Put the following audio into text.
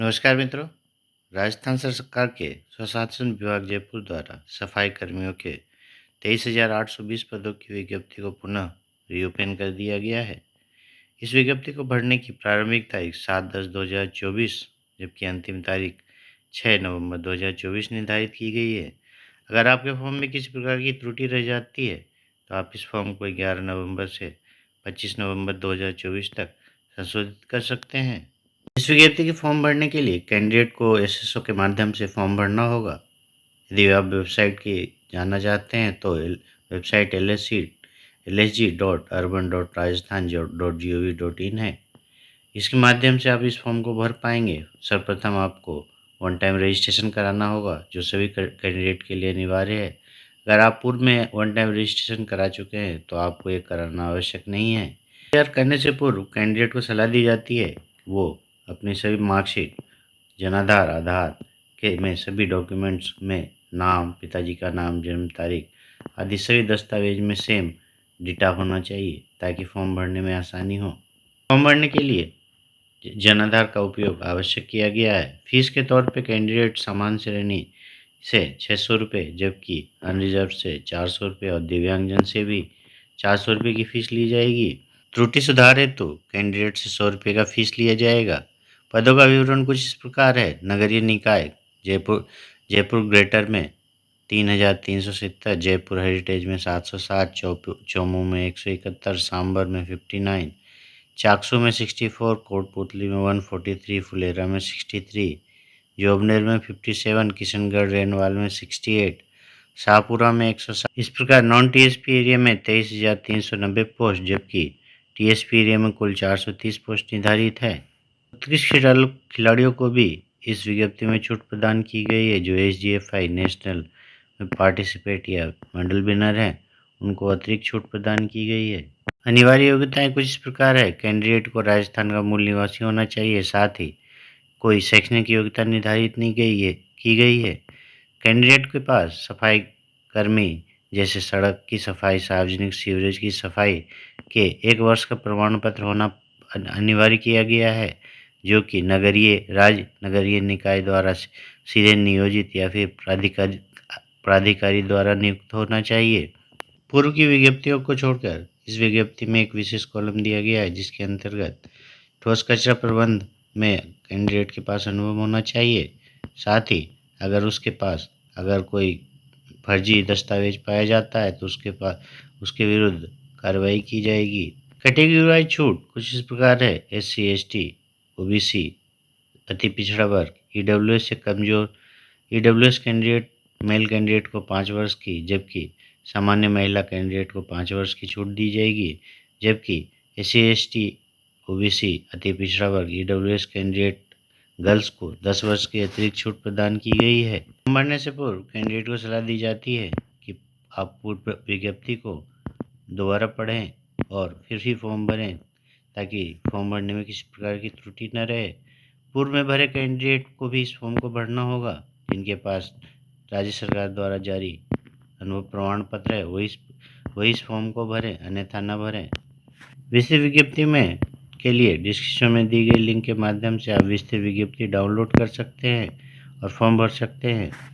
नमस्कार मित्रों। राजस्थान सरकार के स्वशासन विभाग जयपुर द्वारा सफाई कर्मियों के 23,820 पदों की विज्ञप्ति को पुनः रीओपन कर दिया गया है। इस विज्ञप्ति को भरने की प्रारंभिक तारीख 7/10/2024 जबकि अंतिम तारीख 6 नवंबर 2024 निर्धारित की गई है। अगर आपके फॉर्म में किसी प्रकार की त्रुटि रह जाती है तो आप इस फॉर्म को 11 नवंबर से 25 नवंबर 2024 तक संशोधित कर सकते हैं। इस विज्ञप्ति के फॉर्म भरने के लिए कैंडिडेट को एसएसओ के माध्यम से फॉर्म भरना होगा। यदि आप वेबसाइट की जानना चाहते हैं तो वेबसाइट lsc.urban.rajasthan.gov.in है। इसके माध्यम से आप इस फॉर्म को भर पाएंगे। सर्वप्रथम आपको वन टाइम रजिस्ट्रेशन कराना होगा जो सभी कैंडिडेट के लिए अनिवार्य है। अगर आप पूर्व में वन टाइम रजिस्ट्रेशन करा चुके हैं तो आपको ये कराना आवश्यक नहीं है। तैयार करने से पूर्व कैंडिडेट को सलाह दी जाती है वो अपनी सभी मार्कशीट, जनाधार, आधार के में सभी डॉक्यूमेंट्स में नाम, पिताजी का नाम, जन्म तारीख आदि सभी दस्तावेज में सेम डेटा होना चाहिए ताकि फॉर्म भरने में आसानी हो। फॉर्म भरने के लिए जनाधार का उपयोग आवश्यक किया गया है। फीस के तौर पे कैंडिडेट सामान्य श्रेणी से 600 रुपये जबकि अनरिजर्व से 400 रुपये और दिव्यांगजन से भी 400 रुपये की फ़ीस ली जाएगी। त्रुटि सुधार हेतु कैंडिडेट से 100 रुपये का फीस लिया जाएगा। पदों का विवरण कुछ इस प्रकार है। नगरीय निकाय जयपुर ग्रेटर में 3,370, जयपुर हेरिटेज में 707, चौमू में 171, सांबर में 59, चाकसू में 64, कोटपुतली में 143, फुलेरा में 63, जोबनेर में 57, किशनगढ़ रेनवाल में 68, शाहपुरा में 107। इस प्रकार नॉन टीएसपी एरिया में 23,390 पोस्ट जबकि टीएसपी एरिया में कुल 430 पोस्ट निर्धारित है। उत्कृष्ट खिलाड़ियों को भी इस विज्ञप्ति में छूट प्रदान की गई है। जो एसजीएफआई नेशनल में पार्टिसिपेट या मेडल विनर हैं उनको अतिरिक्त छूट प्रदान की गई है। अनिवार्य योग्यताएं कुछ इस प्रकार है। कैंडिडेट को राजस्थान का मूल निवासी होना चाहिए। साथ ही कोई शैक्षणिक योग्यता निर्धारित नहीं की गई है। कैंडिडेट के पास सफाई कर्मी जैसे सड़क की सफाई, सार्वजनिक सीवरेज की सफाई के 1 वर्ष का प्रमाण पत्र होना अनिवार्य किया गया है जो कि नगरीय निकाय द्वारा सीधे नियोजित या फिर प्राधिकारी द्वारा नियुक्त होना चाहिए। पूर्व की विज्ञप्तियों को छोड़कर इस विज्ञप्ति में एक विशेष कॉलम दिया गया है जिसके अंतर्गत ठोस कचरा प्रबंध में कैंडिडेट के पास अनुभव होना चाहिए। साथ ही अगर कोई फर्जी दस्तावेज पाया जाता है तो उसके विरुद्ध कार्रवाई की जाएगी। कैटेगरी वाइज छूट कुछ इस प्रकार है। SC ST OBC अति पिछड़ा वर्ग, EWS से कमजोर EWS कैंडिडेट मेल कैंडिडेट को 5 वर्ष की जबकि सामान्य महिला कैंडिडेट को 5 वर्ष की छूट दी जाएगी। जबकि SC ST OBC अति पिछड़ा वर्ग EWS कैंडिडेट गर्ल्स को 10 वर्ष की अतिरिक्त छूट प्रदान की गई है। फॉर्म भरने से पूर्व कैंडिडेट को सलाह दी जाती है कि आप पूर्व विज्ञप्ति को दोबारा पढ़ें और फिर ही फॉर्म भरें ताकि फॉर्म भरने में किसी प्रकार की त्रुटि न रहे। पूर्व में भरे कैंडिडेट को भी इस फॉर्म को भरना होगा। जिनके पास राज्य सरकार द्वारा जारी अनुभव प्रमाण पत्र है वही इस फॉर्म को भरें, अन्यथा न भरें। विस्तृत विज्ञप्ति में के लिए डिस्क्रिप्शन में दी गई लिंक के माध्यम से आप विस्तृत विज्ञप्ति डाउनलोड कर सकते हैं और फॉर्म भर सकते हैं।